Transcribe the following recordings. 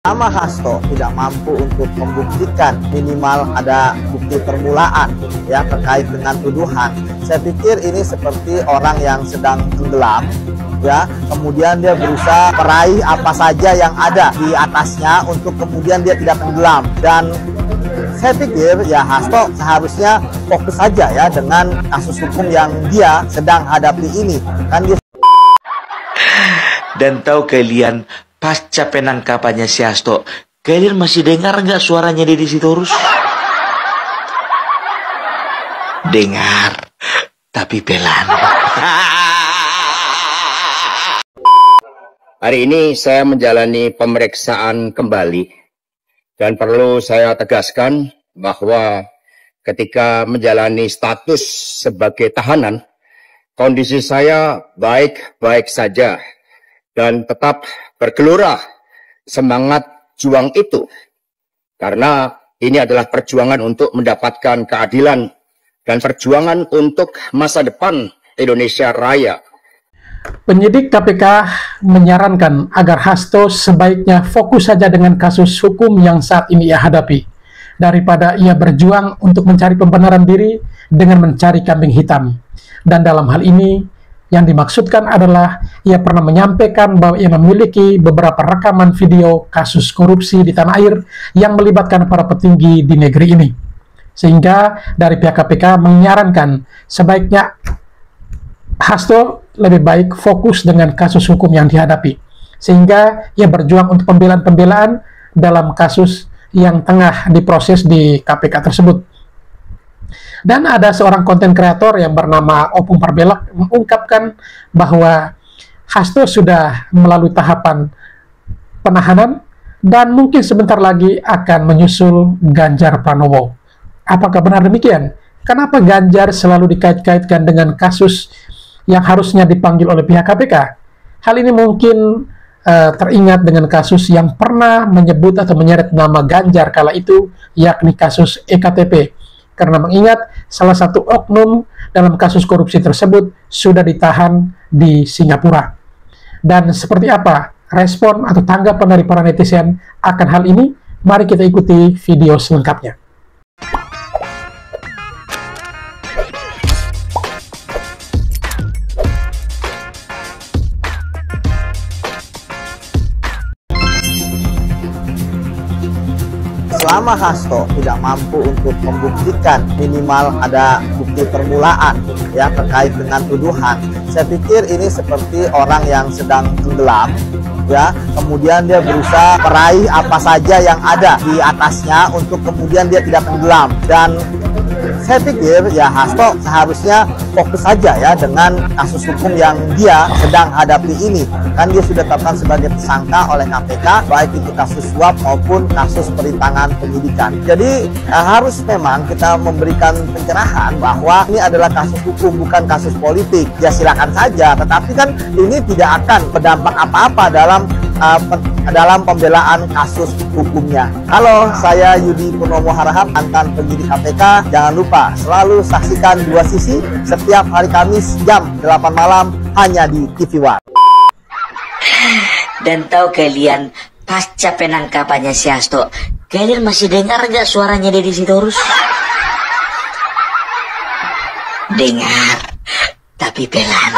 Sama Hasto tidak mampu untuk membuktikan minimal ada bukti permulaan ya terkait dengan tuduhan. Saya pikir ini seperti orang yang sedang tenggelam ya, kemudian dia berusaha meraih apa saja yang ada di atasnya untuk kemudian dia tidak tenggelam. Dan saya pikir ya Hasto seharusnya fokus saja ya dengan kasus hukum yang dia sedang hadapi ini. Kan dia. Dan tahu kalian, pasca penangkapannya si Hasto, kalian masih dengar nggak suaranya Deddy Sitorus? Dengar, tapi pelan. Hari ini saya menjalani pemeriksaan kembali dan perlu saya tegaskan bahwa ketika menjalani status sebagai tahanan, kondisi saya baik-baik saja dan tetap bergelora semangat juang itu. Karena ini adalah perjuangan untuk mendapatkan keadilan dan perjuangan untuk masa depan Indonesia Raya. Penyidik KPK menyarankan agar Hasto sebaiknya fokus saja dengan kasus hukum yang saat ini ia hadapi, daripada ia berjuang untuk mencari pembenaran diri dengan mencari kambing hitam. Dan dalam hal ini, yang dimaksudkan adalah ia pernah menyampaikan bahwa ia memiliki beberapa rekaman video kasus korupsi di tanah air yang melibatkan para petinggi di negeri ini. Sehingga dari pihak KPK menyarankan sebaiknya Hasto lebih baik fokus dengan kasus hukum yang dihadapi. Sehingga ia berjuang untuk pembelaan-pembelaan dalam kasus yang tengah diproses di KPK tersebut. Dan ada seorang konten kreator yang bernama Opung Parbelak mengungkapkan bahwa Hasto sudah melalui tahapan penahanan dan mungkin sebentar lagi akan menyusul Ganjar Pranowo. Apakah benar demikian? Kenapa Ganjar selalu dikait-kaitkan dengan kasus yang harusnya dipanggil oleh pihak KPK? Hal ini mungkin teringat dengan kasus yang pernah menyebut atau menyeret nama Ganjar kala itu, yakni kasus EKTP. Karena mengingat salah satu oknum dalam kasus korupsi tersebut sudah ditahan di Singapura. Dan seperti apa respon atau tanggapan dari para netizen akan hal ini? Mari kita ikuti video selengkapnya. Selama Hasto tidak mampu untuk membuktikan minimal ada bukti permulaan ya terkait dengan tuduhan, saya pikir ini seperti orang yang sedang tenggelam ya, kemudian dia berusaha meraih apa saja yang ada di atasnya untuk kemudian dia tidak tenggelam. Dan saya pikir ya Hasto seharusnya fokus saja ya dengan kasus hukum yang dia sedang hadapi ini. Kan dia sudah ditetapkan sebagai tersangka oleh KPK, baik itu kasus suap maupun kasus perintangan penyidikan. Jadi harus memang kita memberikan pencerahan bahwa ini adalah kasus hukum, bukan kasus politik. Ya silakan saja, tetapi kan ini tidak akan berdampak apa-apa dalam pembelaan kasus hukumnya. Halo, saya Yudi Purnomo Harahap, mantan penyidik KPK. Jangan lupa selalu saksikan Dua Sisi setiap hari Kamis jam 8 malam hanya di TV One. Dan tahu kalian, pasca penangkapannya si Hasto, kalian masih dengar nggak suaranya Deddy Sitorus? Dengar, tapi pelan.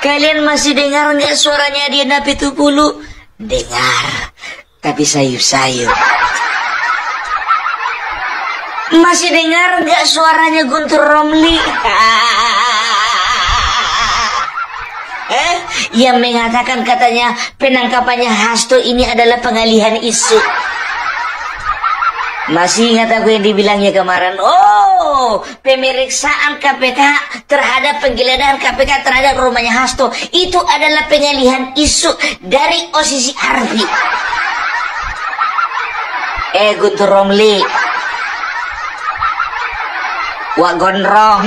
Kalian masih dengar nggak suaranya dia Napi Tupulu? Dengar, tapi sayup-sayup. Masih dengar nggak suaranya Guntur Romli? Yang mengatakan katanya penangkapannya Hasto ini adalah pengalihan isu. Masih ingat aku yang dibilangnya kemarin? Oh, pemeriksaan KPK terhadap penggeledahan KPK terhadap rumahnya Hasto itu adalah pengalihan isu dari Osisi Arfi. Guntur Romli, wak gondrong.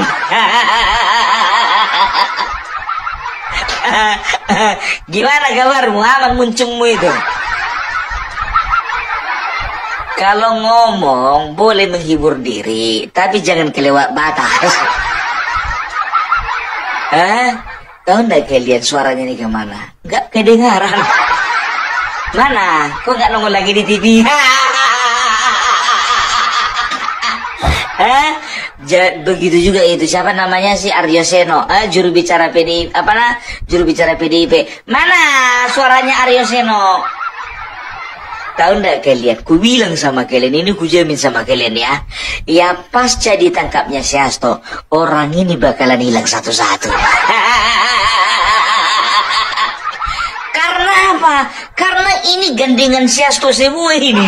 Gimana kabarmu, aman muncungmu itu? Kalau ngomong boleh menghibur diri, tapi jangan kelewat batas. Tahu nggak kalian suaranya nih kemana? Nggak kedengaran. Mana? Kok nggak nongol lagi di TV? Begitu juga itu siapa namanya si Aryo Seno, juru bicara PDIP, juru bicara PDIP. Mana suaranya Aryo Seno? Tahu nggak kalian? Ku bilang sama kalian, ini ku jamin sama kalian ya. Ya pasca ditangkapnya si Hasto, orang ini bakalan hilang satu-satu. Karena apa? Karena ini gandengan si Hasto semua ini.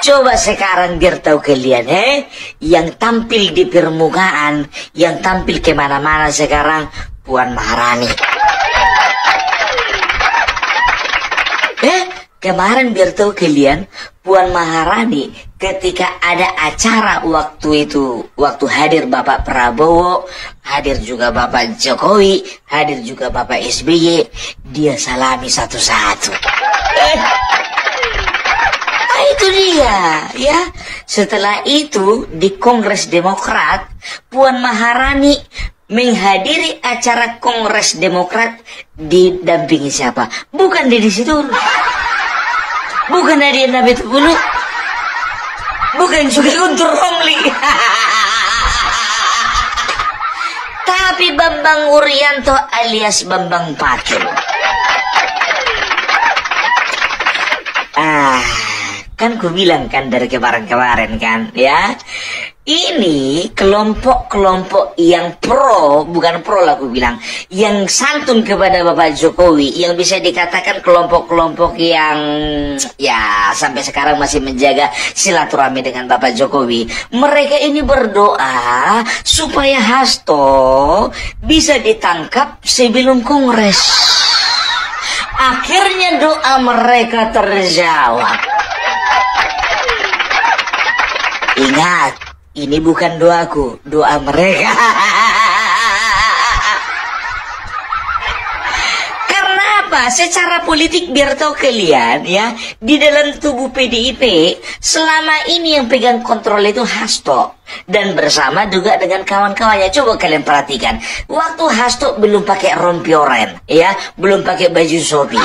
Coba sekarang biar tahu kalian, yang tampil di permukaan, yang tampil kemana-mana sekarang, Puan Maharani. Kemarin biar tahu kalian, Puan Maharani ketika ada acara waktu itu, waktu hadir Bapak Prabowo, hadir juga Bapak Jokowi, hadir juga Bapak SBY, dia salami satu-satu. Itu dia, ya. Setelah itu di Kongres Demokrat, Puan Maharani menghadiri acara Kongres Demokrat didampingi siapa? Bukan Deddy Sitorus, bukan Nadia Nabitupulu, bukan juga Guntur Romli, tapi Bambang Urianto alias Bambang Pacul. Kan ku bilang kan dari kemarin-kemarin kan, ya. Ini kelompok-kelompok yang pro, bukan pro lah ku bilang, yang santun kepada Bapak Jokowi, yang bisa dikatakan kelompok-kelompok yang ya sampai sekarang masih menjaga silaturahmi dengan Bapak Jokowi. Mereka ini berdoa supaya Hasto bisa ditangkap sebelum Kongres. Akhirnya doa mereka terjawab. Ingat, ini bukan doaku, doa mereka. Karena apa? Secara politik biar tahu kalian ya, di dalam tubuh PDIP selama ini yang pegang kontrol itu Hasto dan bersama juga dengan kawan-kawannya. Coba kalian perhatikan, waktu Hasto belum pakai rompi oranye, ya, belum pakai baju Shopee.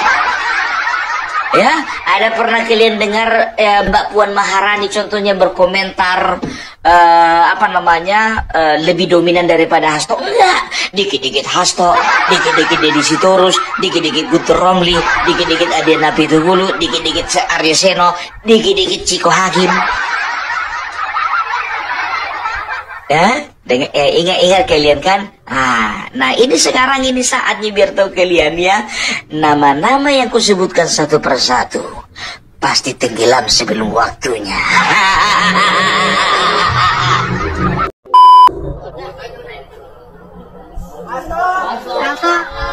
Ya, ada pernah kalian dengar Mbak Puan Maharani contohnya berkomentar lebih dominan daripada Hasto? Enggak, dikit-dikit Hasto, dikit-dikit Deddy Sitorus, dikit-dikit Guntur Romli, dikit-dikit Nadia Nabitupulu, dikit-dikit Aryo Seno, dikit-dikit Ciko Hakim. Ya, ingat kalian kan? Nah ini sekarang ini saatnya biar tahu kalian ya, nama-nama yang kusebutkan satu persatu pasti tenggelam sebelum waktunya.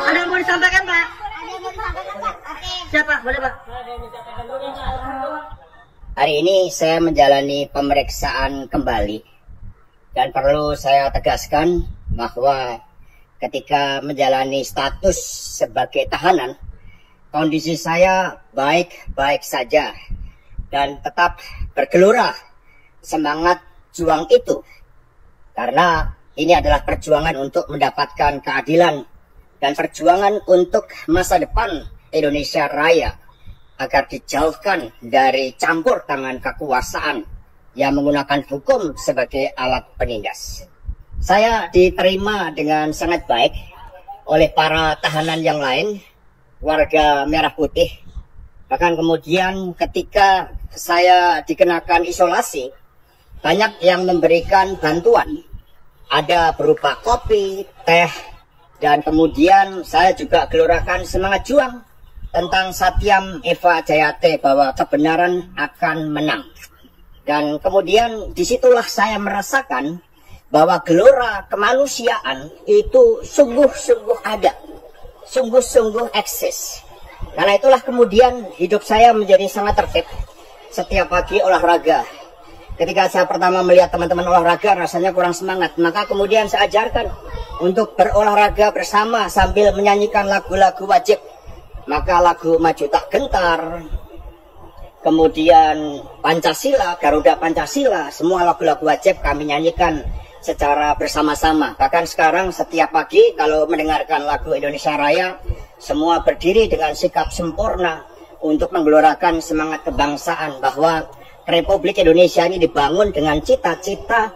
Ada yang mau disampaikan, Pak? Siapa? Boleh, Pak? Hari ini saya menjalani pemeriksaan kembali. Dan perlu saya tegaskan bahwa ketika menjalani status sebagai tahanan, kondisi saya baik-baik saja dan tetap bergelora semangat juang itu. Karena ini adalah perjuangan untuk mendapatkan keadilan dan perjuangan untuk masa depan Indonesia Raya agar dijauhkan dari campur tangan kekuasaan yang menggunakan hukum sebagai alat penindas. Saya diterima dengan sangat baik oleh para tahanan yang lain, warga Merah Putih. Bahkan kemudian ketika saya dikenakan isolasi, banyak yang memberikan bantuan. Ada berupa kopi, teh, dan kemudian saya juga gelorakan semangat juang tentang Satyam Eva Jayate bahwa kebenaran akan menang. Dan kemudian disitulah saya merasakan bahwa gelora kemanusiaan itu sungguh-sungguh ada, sungguh-sungguh eksis. Karena itulah kemudian hidup saya menjadi sangat tertib. Setiap pagi olahraga. Ketika saya pertama melihat teman-teman olahraga rasanya kurang semangat, maka kemudian saya ajarkan untuk berolahraga bersama sambil menyanyikan lagu-lagu wajib. Maka lagu Maju Tak Gentar, kemudian Pancasila, Garuda Pancasila, semua lagu-lagu wajib kami nyanyikan secara bersama-sama. Bahkan sekarang setiap pagi kalau mendengarkan lagu Indonesia Raya, semua berdiri dengan sikap sempurna untuk menggelorakan semangat kebangsaan bahwa Republik Indonesia ini dibangun dengan cita-cita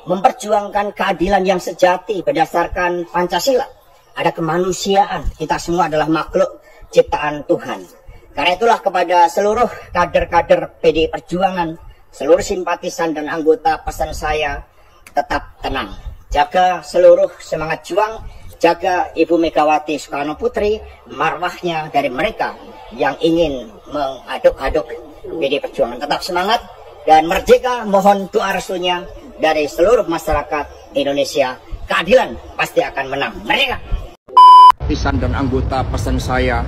memperjuangkan keadilan yang sejati berdasarkan Pancasila. Ada kemanusiaan, kita semua adalah makhluk ciptaan Tuhan. Karena itulah kepada seluruh kader-kader PDI Perjuangan, seluruh simpatisan dan anggota, pesan saya, tetap tenang. Jaga seluruh semangat juang, jaga Ibu Megawati Soekarno Putri, marwahnya dari mereka yang ingin mengaduk-aduk PDI Perjuangan. Tetap semangat dan merdeka, mohon doa restunya dari seluruh masyarakat Indonesia. Keadilan pasti akan menang. Merdeka! Simpatisan dan anggota, pesan saya,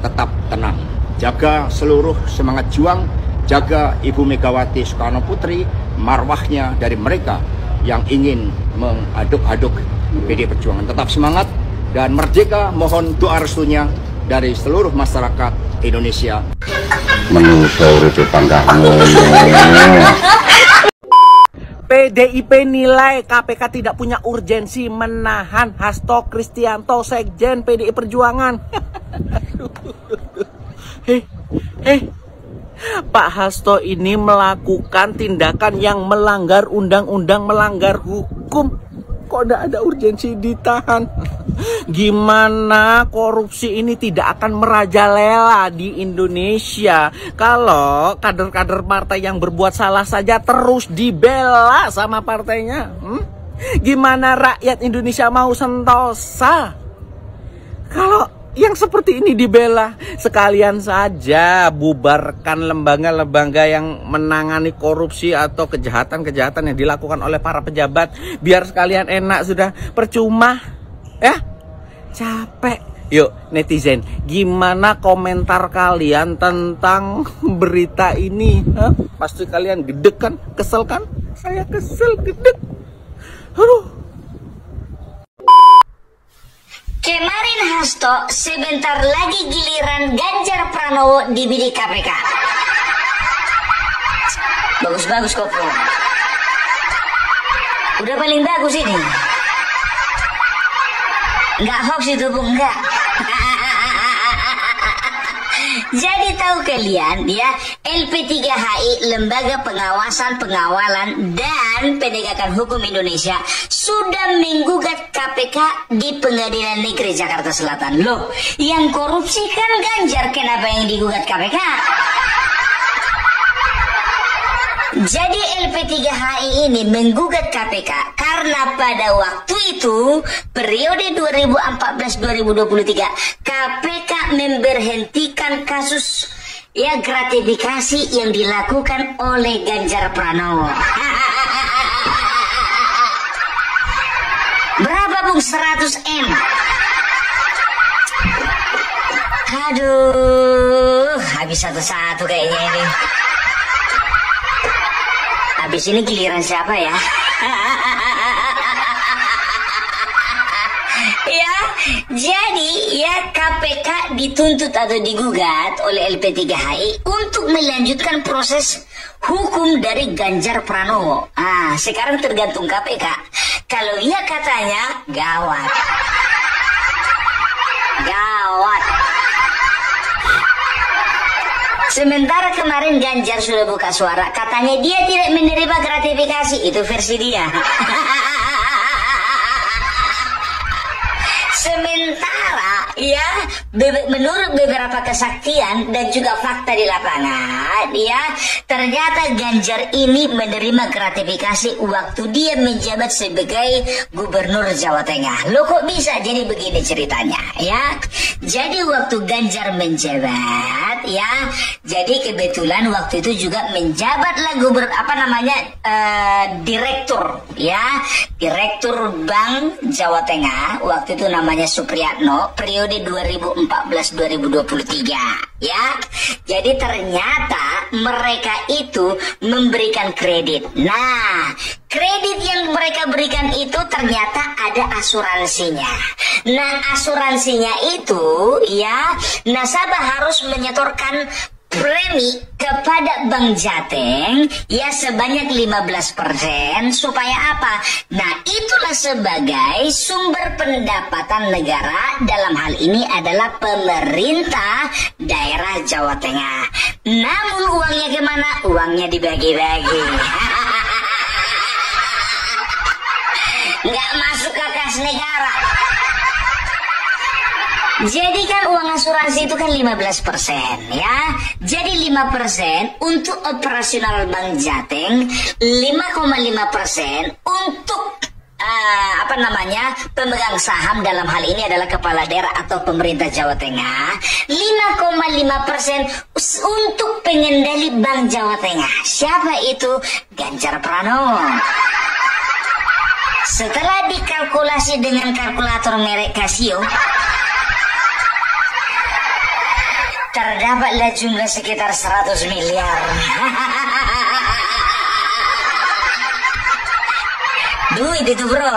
tetap tenang. Jaga seluruh semangat juang, jaga Ibu Megawati Soekarno Putri, marwahnya dari mereka yang ingin mengaduk-aduk PDI Perjuangan. Tetap semangat dan merdeka, mohon doa restunya dari seluruh masyarakat Indonesia. Manusia urip pangkamu. PDIP nilai KPK tidak punya urgensi menahan Hasto Kristianto, Sekjen PDI Perjuangan. Pak Hasto ini melakukan tindakan yang melanggar undang-undang, melanggar hukum. Kok tidak ada urgensi ditahan? Gimana korupsi ini tidak akan merajalela di Indonesia kalau kader-kader partai yang berbuat salah saja terus dibela sama partainya? Gimana rakyat Indonesia mau sentosa kalau yang seperti ini dibela? Sekalian saja bubarkan lembaga-lembaga yang menangani korupsi atau kejahatan-kejahatan yang dilakukan oleh para pejabat, biar sekalian enak sudah. Percuma ya, capek. Yuk netizen, gimana komentar kalian tentang berita ini? Pasti kalian gedek kan, kesel kan? Saya kesel, gedek. Aduh. Kemarin Hasto, sebentar lagi giliran Ganjar Pranowo di bidik KPK. Bagus-bagus kok, Bro. Udah paling bagus ini. Nggak hoax itu, Bung, nggak. Jadi tahu kalian ya, LP3HI, Lembaga Pengawasan Pengawalan dan Penegakan Hukum Indonesia, sudah menggugat KPK di Pengadilan Negeri Jakarta Selatan. Loh, yang korupsi kan Ganjar, kenapa yang digugat KPK? Jadi LP3HI ini menggugat KPK karena pada waktu itu periode 2014-2023 KPK memberhentikan kasus gratifikasi yang dilakukan oleh Ganjar Pranowo. Berapa, Bung? 100M. Aduh, habis satu-satu kayaknya ini. Habis ini giliran siapa ya? Ya, jadi ya KPK dituntut atau digugat oleh LP3HI untuk melanjutkan proses hukum dari Ganjar Pranowo. Sekarang tergantung KPK. Kalau iya katanya gawat. Gawat. Sementara kemarin Ganjar sudah buka suara, katanya dia tidak menerima gratifikasi, itu versi dia. Sementara ya, menurut beberapa kesaksian dan juga fakta di lapangan, ya ternyata Ganjar ini menerima gratifikasi waktu dia menjabat sebagai Gubernur Jawa Tengah. Loh, kok bisa jadi begini ceritanya ya? Jadi waktu Ganjar menjabat ya, jadi kebetulan waktu itu juga menjabatlah direktur ya, direktur Bank Jawa Tengah waktu itu namanya Supriyatno, periode 2014-2023 ya. Jadi ternyata mereka itu memberikan kredit. Nah, kredit yang mereka berikan itu ternyata ada asuransinya. Nah, asuransinya itu ya, nasabah harus menyetorkan premi kepada Bang Jateng ya sebanyak 15%. Supaya apa? Nah, itulah sebagai sumber pendapatan negara, dalam hal ini adalah pemerintah daerah Jawa Tengah. Namun uangnya kemana? Uangnya dibagi-bagi. Nggak masuk ke kas negara. Jadi kan uang asuransi itu kan 15% ya. Jadi 5% untuk operasional Bang Jateng, 5,5% untuk pemegang saham, dalam hal ini adalah kepala daerah atau pemerintah Jawa Tengah, 5,5% untuk pengendali Bank Jawa Tengah. Siapa itu? Ganjar Pranowo. Setelah dikalkulasi dengan kalkulator merek Casio, terdapatlah jumlah sekitar 100 miliar. Duit itu, bro.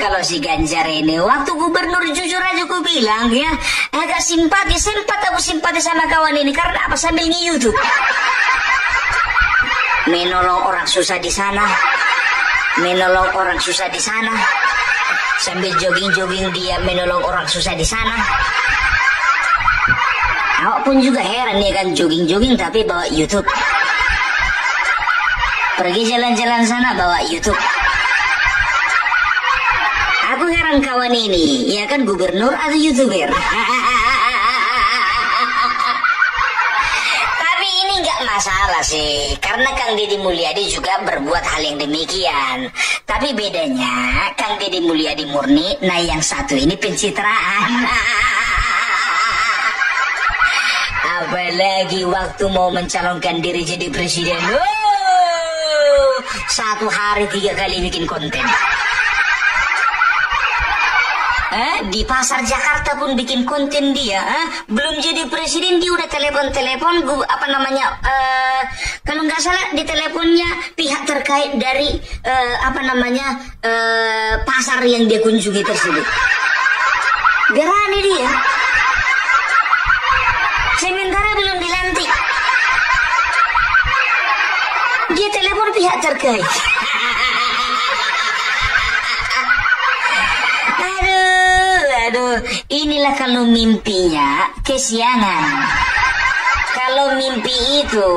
Kalau si Ganjar ini waktu gubernur, jujur aja aku bilang ya, agak simpati sama kawan ini. Karena apa? Sambil nge-YouTube, menolong orang susah di sana, sambil jogging dia menolong orang susah di sana. Awak pun juga heran ya kan, jogging tapi bawa YouTube. Pergi jalan-jalan sana bawa YouTube. Aku heran kawan ini, ya kan, gubernur atau YouTuber. Tapi ini nggak masalah sih, karena Kang Deddy Mulyadi juga berbuat hal yang demikian. Tapi bedanya Kang Deddy Mulyadi murni, nah yang satu ini pencitraan. Apalagi waktu mau mencalonkan diri jadi presiden, satu hari 3 kali bikin konten. Di pasar Jakarta pun bikin konten dia. Belum jadi presiden dia udah telepon kalau nggak salah di teleponnya pihak terkait dari pasar yang dia kunjungi tersebut. Berani dia. Sementara belum dilantik, dia telepon pihak terkait. Aduh, inilah kalau mimpinya kesiangan. Kalau mimpi itu,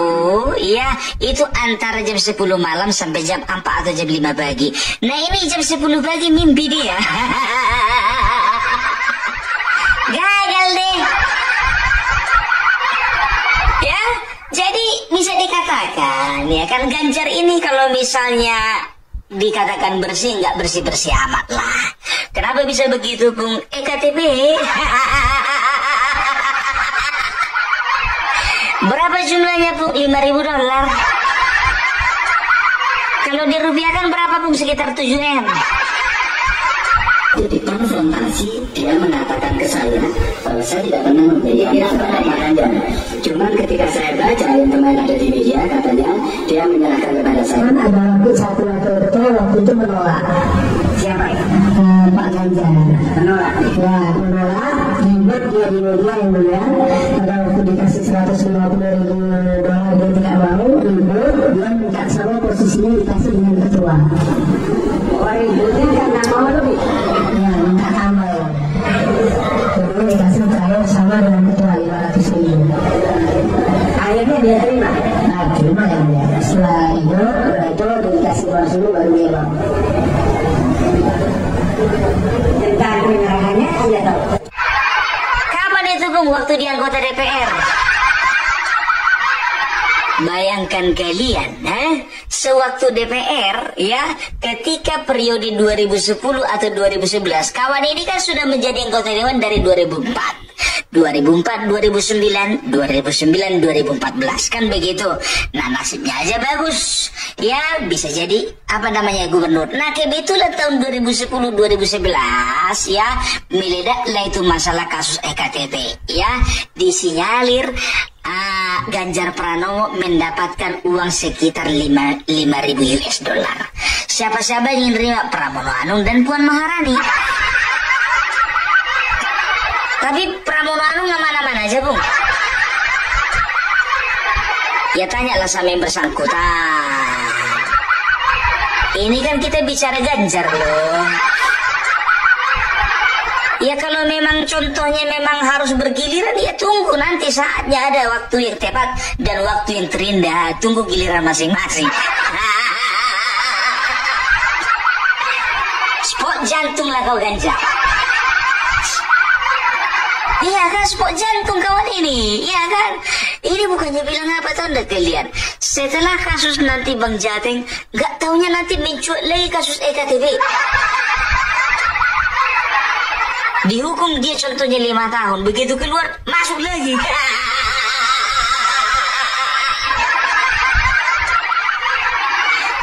ya, itu antara jam 10 malam sampai jam 4 atau jam 5 pagi. Nah ini jam 10 pagi mimpi dia. Gagal deh. Ya, jadi bisa dikatakan, ya kan, Ganjar ini kalau misalnya dikatakan bersih, nggak bersih-bersih amat lah. Kenapa bisa begitu, Bung? EKTP. Berapa jumlahnya, Bung? $5.000. Kalau dirupiahkan berapa, Bung? Sekitar 7M. Jadi konfrontasi, dia mengatakan ke saya bahwa saya tidak pernah memberi anak kepada Pak Ganjar. Cuman ketika saya baca yang kemarin ada di media, katanya dia menyerahkan kepada saya. Ada satu waktu itu menolak. Siapa itu? Pak Ganjar. Menolak. Ya, menolak. Dibuat dia di media yang mulia. Pada waktu dikasih $150.000 dia tidak mau. Ribut, dia minta sama posisinya dikasih dengan ketua. Oh, ributnya karena mau lebih. Ya, minta tambah. Kemudian dikasih saya sama dengan ketua $500.000. Akhirnya dia terima. Nah, terima ya dia. Setelah itu dikasih uang dulu baru dia mau. Tentang penyerahannya Anda tahu. Kapan itu, Bung? Waktu di anggota DPR. Bayangkan kalian, sewaktu DPR, ya, ketika periode 2010 atau 2011, kawan ini kan sudah menjadi anggota dewan dari 2004. 2004, 2009, 2014, kan begitu. Nah, nasibnya aja bagus, ya, bisa jadi gubernur. Nah, kebetulan tahun 2010, 2011, ya, meledaklah itu masalah kasus EKTP, ya, disinyalir Ganjar Pranowo mendapatkan uang sekitar $5.000. Siapa-siapa yang menerima? Pramono Anung dan Puan Maharani. Tapi Pramono Anung nggak mana-mana aja, Bung. Ya tanyalah sama yang bersangkutan. Ini kan kita bicara Ganjar loh. Ya kalau memang contohnya memang harus bergiliran, ya tunggu nanti saatnya, ada waktu yang tepat dan waktu yang terindah. Tunggu giliran masing-masing. Spot jantung lah kau Ganjar. Iya kan, spot jantung kawan ini. Iya kan. Ini bukannya bilang apa tau ndak kalian? Setelah kasus nanti Bang Jateng, gak taunya nanti mencuat lagi kasus EKTP. Dihukum dia contohnya 5 tahun, begitu keluar masuk lagi.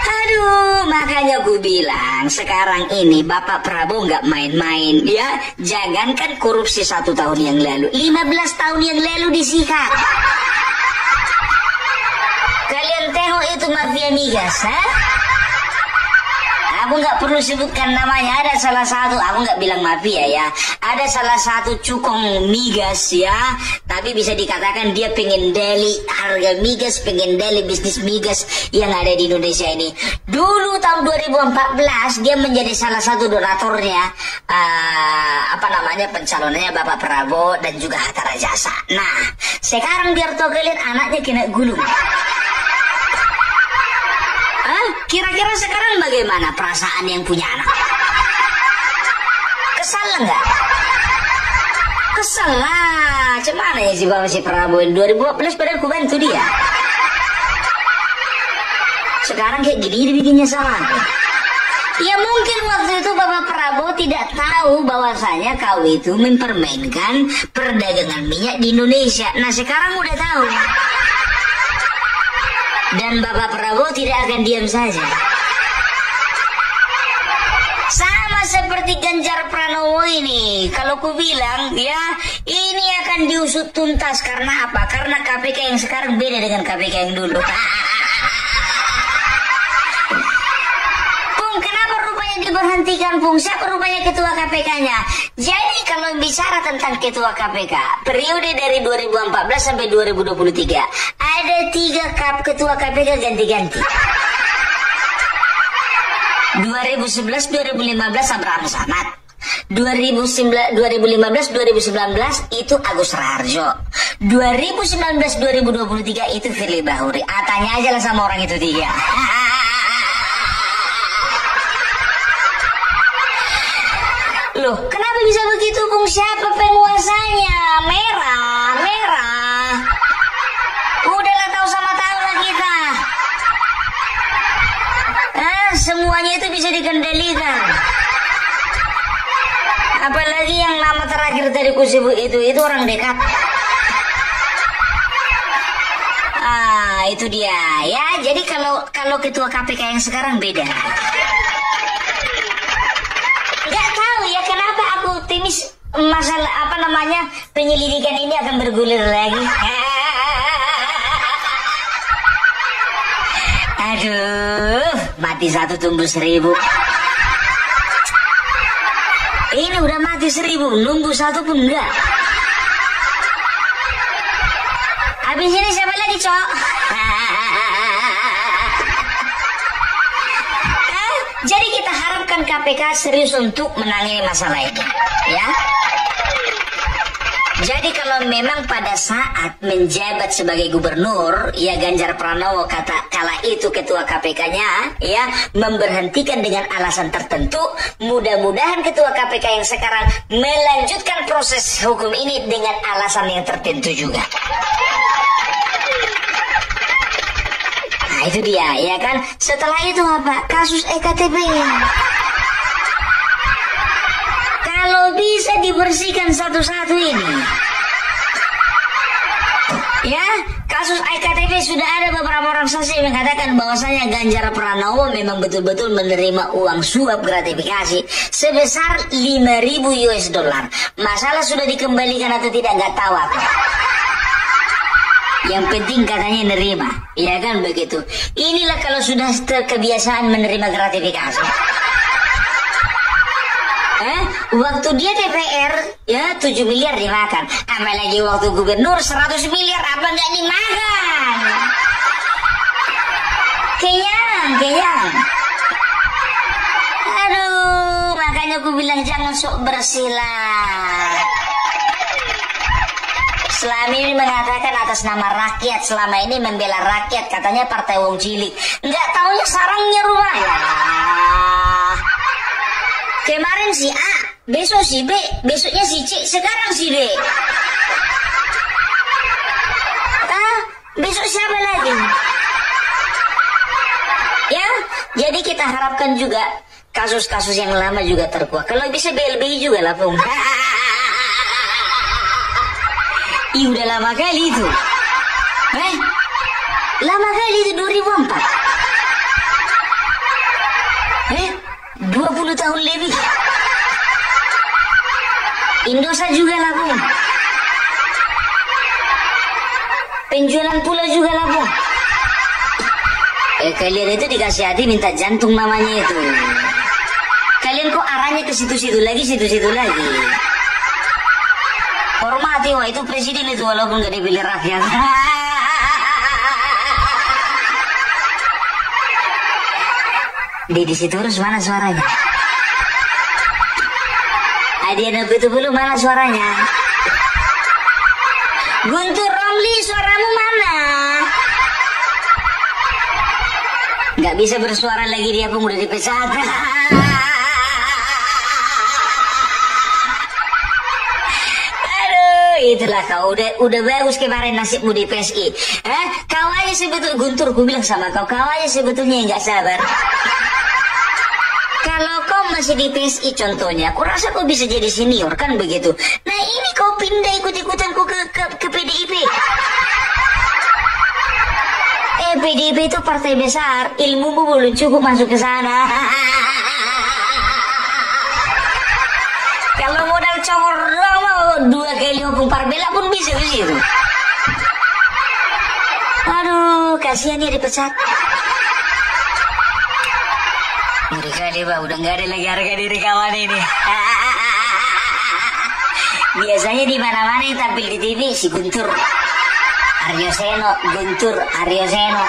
Aduh, makanya gue bilang sekarang ini Bapak Prabowo nggak main-main ya. Jangankan korupsi 1 tahun yang lalu, 15 tahun yang lalu disikat. Kalian tengok itu mafia migas, ha? Aku nggak perlu sebutkan namanya. Ada salah satu, aku nggak bilang mafia ya, ada salah satu cukong migas ya, tapi bisa dikatakan dia pengen deli harga migas, pengen deli bisnis migas yang ada di Indonesia ini. Dulu tahun 2014 dia menjadi salah satu donaturnya, pencalonannya Bapak Prabowo dan juga Hatta Rajasa. Nah, sekarang biar tau kalian anaknya kena gulung. Kira-kira sekarang bagaimana perasaan yang punya anak? Kesal nggak? Kesal lah. Cemana ya si Prabowo 2014 padahal ku bantu dia. Sekarang kayak gini dibikinnya salah. Ya mungkin waktu itu Bapak Prabowo tidak tahu bahwasanya kau itu mempermainkan perdagangan minyak di Indonesia. Nah sekarang udah tahu. Dan Bapak Prabowo tidak akan diam saja. Sama seperti Ganjar Pranowo ini. Kalau ku bilang ya, ini akan diusut tuntas. Karena apa? Karena KPK yang sekarang beda dengan KPK yang dulu. Pung, kenapa rupanya diberhentikan, Pung? Siapa rupanya ketua KPK-nya? Jadi kalau bicara tentang ketua KPK, periode dari 2014 sampai 2023, ada 3 ketua KPK ganti-ganti. 2011, 2015 Abraham Samad. 2015, 2019 itu Agus Raharjo. 2019, 2023 itu Firly Bahuri. Tanya aja lah sama orang itu 3. Loh, kenapa bisa begitu, Bung? Siapa penguasanya? Merah. Udahlah tahu sama tahu lah kita. Semuanya itu bisa dikendalikan. Apalagi yang nama terakhir tadi ku sebut itu orang dekat. Itu dia. Ya, jadi kalau ketua KPK yang sekarang beda. Gak tahu ya kenapa aku optimis masalah penyelidikan ini akan bergulir lagi. Aduh, mati 1 tumbuh 1000. Ini udah mati 1000, nunggu 1 pun enggak. Habis ini siapa lagi, Cok? Jadi kita harapkan KPK serius untuk menangani masalah ini, ya. Jadi kalau memang pada saat menjabat sebagai gubernur, ya Ganjar Pranowo kala itu ketua KPK-nya, ya memberhentikan dengan alasan tertentu, mudah-mudahan ketua KPK yang sekarang melanjutkan proses hukum ini dengan alasan yang tertentu juga. Nah itu dia, ya kan. Setelah itu apa? Kasus EKTP. Kalau bisa dibersihkan satu-satu ini, ya kasus EKTP sudah ada beberapa orang saksi yang mengatakan bahwasanya Ganjar Pranowo memang betul-betul menerima uang suap gratifikasi sebesar $5.000. Masalah sudah dikembalikan atau tidak nggak tahu aku. Yang penting katanya nerima, ya kan begitu. Inilah kalau sudah kebiasaan menerima gratifikasi. Waktu dia DPR, ya 7 miliar dimakan. Apalagi waktu gubernur 100 miliar, apa nggak dimakan? Kenyang. Aduh, makanya aku bilang jangan sok bersih lah. Selama ini mengatakan atas nama rakyat, selama ini membela rakyat, katanya partai wong cilik. Nggak taunya sarangnya rumah ya. Kemarin si A, besok si B, besoknya si C, sekarang si D. Besok siapa lagi? Ya, jadi kita harapkan juga kasus-kasus yang lama juga terkuak. Kalau bisa BLBI juga lah, Pung. Udah lama kali itu. Lama kali itu 2004. 20 tahun lebih. Indosat juga lah, Bung. Penjualan pula juga lah, Bung. Kalian itu dikasih hati minta jantung namanya itu. Kalian kok arahnya ke situ-situ lagi, situ-situ lagi. Hormati, wah itu presiden itu walaupun gak dipilih rakyat. Di situ terus mana suaranya? Adiana Pitupulu mana suaranya? Guntur Romli suaramu mana? Gak bisa bersuara lagi, dia pun udah dipecat. Itulah kau udah bagus kemarin nasibmu di PSI. Kau aja sebetulnya, Guntur, ku bilang sama kau aja sebetulnya yang nggak sabar. Kalau kau masih di PSI contohnya, aku rasa kau bisa jadi senior kan begitu. Nah ini kau pindah ikut-ikutan ku ke PDIP. PDIP itu partai besar, ilmumu belum cukup masuk ke sana. Kalau modal congor doang mau 2 kali hukum parbela pun bisa ke situ. Aduh, kasihan dia dipecat. Ngeri kali, Pak, udah nggak ada lagi harga diri kawan ini. Biasanya di mana-mana yang tampil di TV si Guntur Aryo Seno.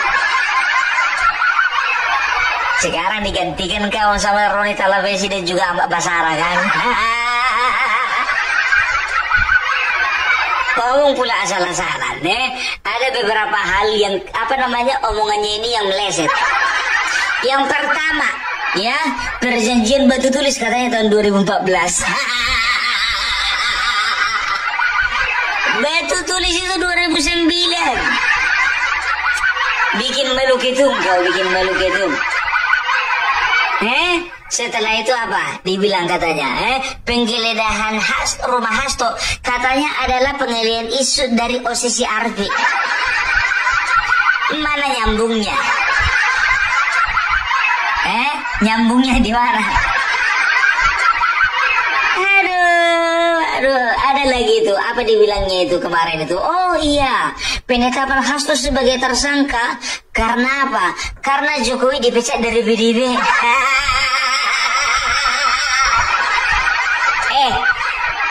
Sekarang digantikan kawan sama Roni Talapesi dan juga Mbak Basara kan. Ngomong pula asal-asalan, ada beberapa hal yang omongannya ini yang meleset. Yang pertama, ya, perjanjian batu tulis katanya tahun 2014. Batu tulis itu 2009. Bikin malu ketum kau, bikin malu ketum. Setelah itu apa? Dibilang katanya, penggeledahan rumah Hasto katanya adalah penggeledahan isu dari OSIS Arfi. Mana nyambungnya? Nyambungnya di mana? Aduh, ada lagi itu. Apa dibilangnya itu kemarin itu? Oh iya, penetapan Hasto sebagai tersangka karena apa? Karena Jokowi dipecat dari PDIP.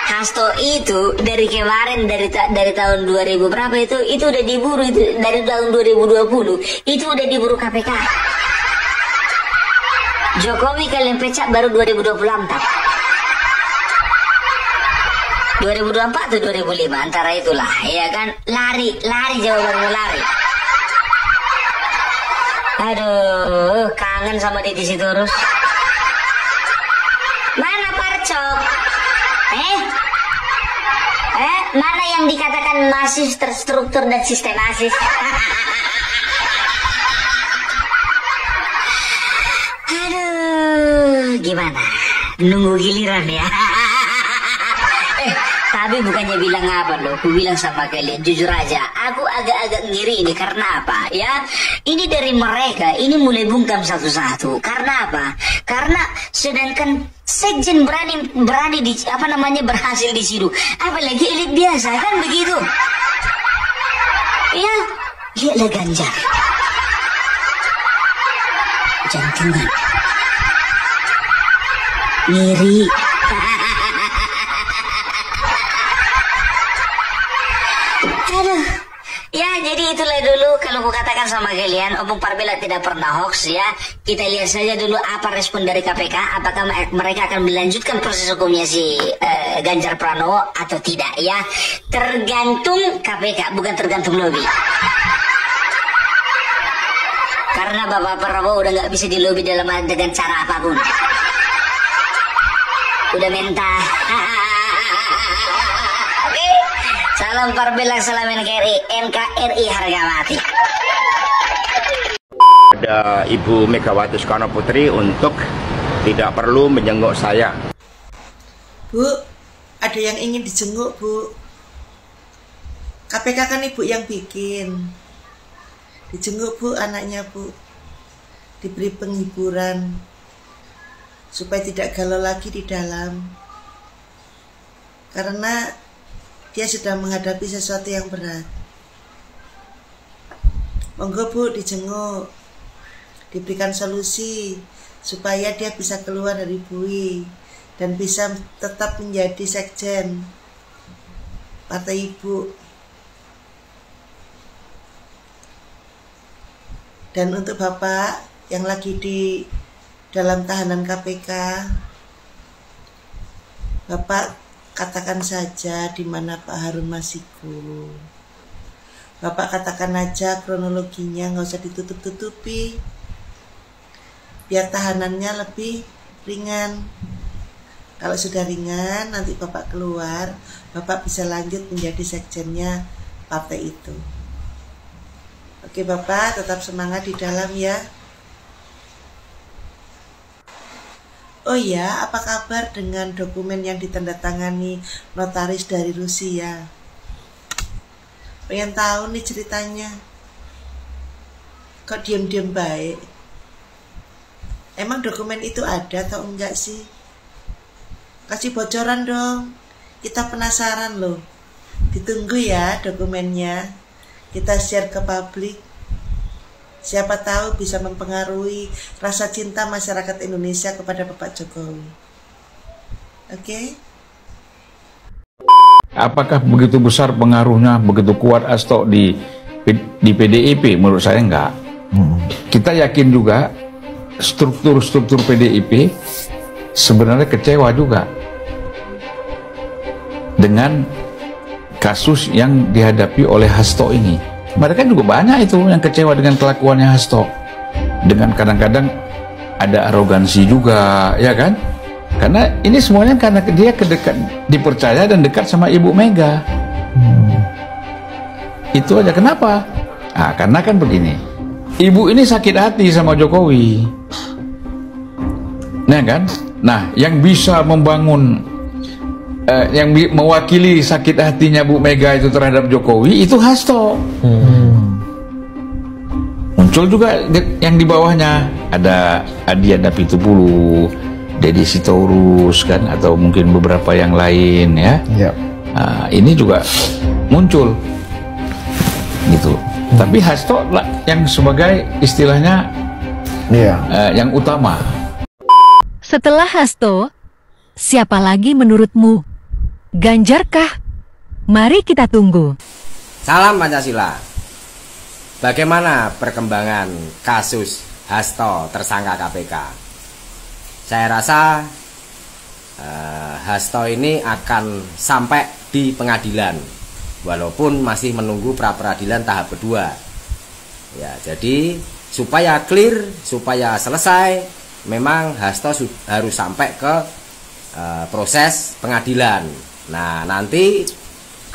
Hasto itu dari kemarin dari tahun 2000 berapa itu udah diburu itu dari tahun 2020 itu udah diburu KPK. Jokowi kalian pecat baru 2024. 2024 atau 2005 antara itulah, ya kan? Lari jawabannya lari. Aduh, kangen sama Deddy Sitorus. Mana Parcok? Mana yang dikatakan masif, terstruktur dan sistematis? Aduh, gimana? Nunggu giliran ya. Tapi bukannya bilang apa loh, aku bilang sama kalian jujur aja, aku agak-agak ngiri ini karena apa ya? Ini dari mereka, ini mulai bungkam satu-satu. Karena apa? Karena sedangkan sekjen berani berhasil disiduk, apalagi elit biasa kan begitu? Ya, lihatlah Ganjar, jantungan, ngiri. Jadi itulah dulu kalau aku katakan sama kalian, Opung Parbela tidak pernah hoax ya. Kita lihat saja dulu apa respon dari KPK, apakah mereka akan melanjutkan proses hukumnya si Ganjar Pranowo atau tidak ya. Tergantung KPK, bukan tergantung lobby. Karena Bapak Prabowo udah nggak bisa dilobi dengan cara apapun. Udah mentah. Oke. Salam Parbela, salam NKRI harga mati. Ada Ibu Megawati Soekarno Putri untuk tidak perlu menjenguk saya. Bu, ada yang ingin dijenguk, Bu. KPK kan Ibu yang bikin. Dijenguk, Bu, anaknya, Bu. Diberi penghiburan supaya tidak galau lagi di dalam. Karena dia sedang menghadapi sesuatu yang berat. Monggo, Bu, dijenguk. Diberikan solusi supaya dia bisa keluar dari bui dan bisa tetap menjadi sekjen partai Ibu. Dan untuk Bapak yang lagi di dalam tahanan KPK, Bapak katakan saja di mana Pak Harun Masiku. Bapak katakan aja kronologinya, nggak usah ditutup-tutupi. Biar tahanannya lebih ringan. Kalau sudah ringan, nanti Bapak keluar, Bapak bisa lanjut menjadi sekjennya partai itu. Oke Bapak, tetap semangat di dalam ya. Oh ya, apa kabar dengan dokumen yang ditandatangani notaris dari Rusia? Pengen tahu nih ceritanya. Kok diam-diam baik? Emang dokumen itu ada atau enggak sih? Kasih bocoran dong. Kita penasaran loh. Ditunggu ya dokumennya. Kita share ke publik. Siapa tahu bisa mempengaruhi rasa cinta masyarakat Indonesia kepada Bapak Jokowi. Oke? Apakah begitu besar pengaruhnya, begitu kuat Hasto di PDIP? Menurut saya enggak. Kita yakin juga struktur PDIP sebenarnya kecewa juga dengan kasus yang dihadapi oleh Hasto ini. Mereka juga banyak itu yang kecewa dengan kelakuannya Hasto. Dengan kadang-kadang ada arogansi juga, ya kan? Karena ini semuanya karena dia dipercaya dan dekat sama Ibu Mega. Itu aja. Kenapa? Nah, karena kan begini. Ibu ini sakit hati sama Jokowi. Nah kan? Nah, yang bisa membangun yang mewakili sakit hatinya Bu Mega itu terhadap Jokowi itu Hasto. Muncul juga yang di bawahnya, ada Adian Apitupulu, Deddy Sitorus kan, atau mungkin beberapa yang lain ya. Nah, ini juga muncul gitu. Tapi Hasto yang sebagai istilahnya yang utama. Setelah Hasto, siapa lagi menurutmu? Ganjarkah? Mari kita tunggu. Salam Pancasila. Bagaimana perkembangan kasus Hasto tersangka KPK? Saya rasa Hasto ini akan sampai di pengadilan, walaupun masih menunggu pra-peradilan tahap kedua. Ya, jadi supaya clear, supaya selesai, memang Hasto harus sampai ke proses pengadilan. Nah, nanti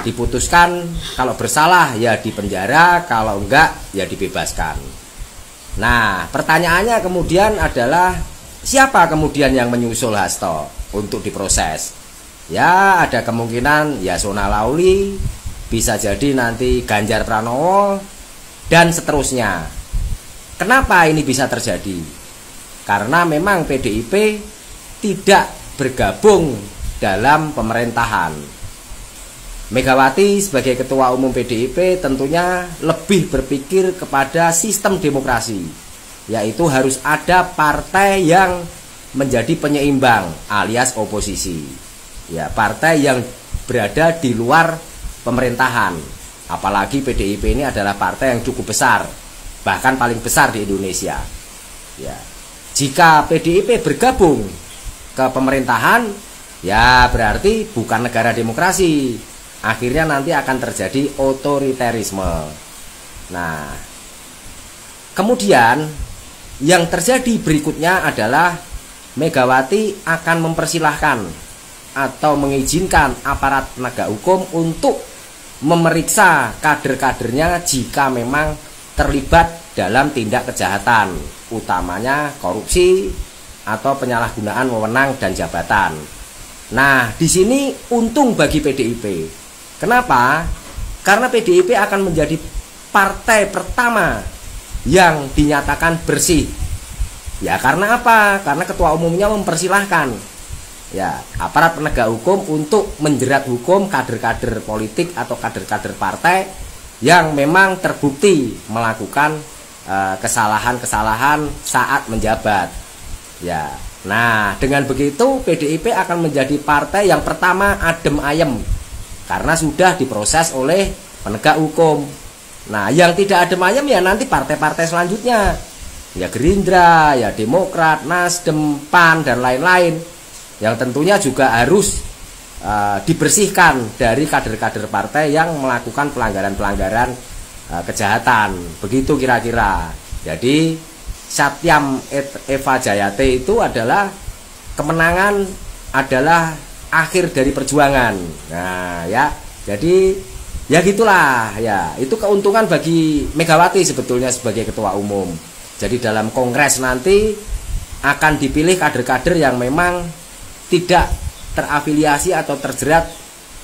diputuskan kalau bersalah ya dipenjara, kalau enggak ya dibebaskan. Nah, pertanyaannya kemudian adalah siapa kemudian yang menyusul Hasto untuk diproses? Ya, ada kemungkinan Yasona Lauli, bisa jadi nanti Ganjar Pranowo, dan seterusnya. Kenapa ini bisa terjadi? Karena memang PDIP tidak bergabung dalam pemerintahan. Megawati sebagai Ketua Umum PDIP tentunya lebih berpikir kepada sistem demokrasi, yaitu harus ada partai yang menjadi penyeimbang alias oposisi. Ya, partai yang berada di luar pemerintahan. Apalagi PDIP ini adalah partai yang cukup besar, bahkan paling besar di Indonesia. Ya, jika PDIP bergabung ke pemerintahan, ya berarti bukan negara demokrasi. Akhirnya nanti akan terjadi otoriterisme. Nah, kemudian yang terjadi berikutnya adalah Megawati akan mempersilahkan atau mengizinkan aparat penegak hukum untuk memeriksa kader-kadernya jika memang terlibat dalam tindak kejahatan, utamanya korupsi atau penyalahgunaan wewenang dan jabatan. Nah, di sini untung bagi PDIP. Kenapa? Karena PDIP akan menjadi partai pertama yang dinyatakan bersih. Ya, karena apa? Karena ketua umumnya mempersilahkan ya aparat penegak hukum untuk menjerat hukum kader-kader politik atau kader-kader partai yang memang terbukti melakukan kesalahan-kesalahan saat menjabat. Ya. Nah, dengan begitu PDIP akan menjadi partai yang pertama adem ayem karena sudah diproses oleh penegak hukum. Nah, yang tidak adem ayem ya nanti partai-partai selanjutnya. Ya Gerindra, ya Demokrat, Nasdem, PAN dan lain-lain. Yang tentunya juga harus dibersihkan dari kader-kader partai yang melakukan pelanggaran-pelanggaran kejahatan. Begitu kira-kira. Jadi Satyam Eva Jayate itu adalah kemenangan, adalah akhir dari perjuangan. Nah, ya. Jadi ya gitulah ya. Itu keuntungan bagi Megawati sebetulnya sebagai ketua umum. Jadi dalam kongres nanti akan dipilih kader-kader yang memang tidak terafiliasi atau terjerat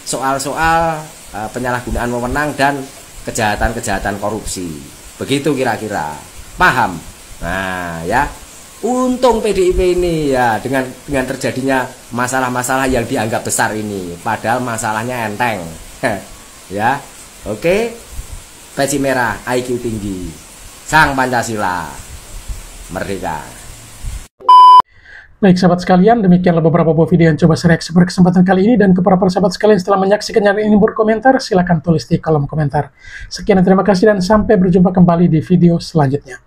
soal-soal penyalahgunaan wewenang dan kejahatan-kejahatan korupsi. Begitu kira-kira. Paham? Nah, ya. Untung PDIP ini ya dengan terjadinya masalah-masalah yang dianggap besar ini, padahal masalahnya enteng. Ya. Oke. Peci merah, IQ tinggi. Sang Pancasila merdeka. Baik sahabat sekalian, demikianlah beberapa buah video yang coba saya reaksi pada kesempatan kali ini, dan kepada para sahabat sekalian setelah menyaksikan yang ini berkomentar, silahkan tulis di kolom komentar. Sekian dan terima kasih dan sampai berjumpa kembali di video selanjutnya.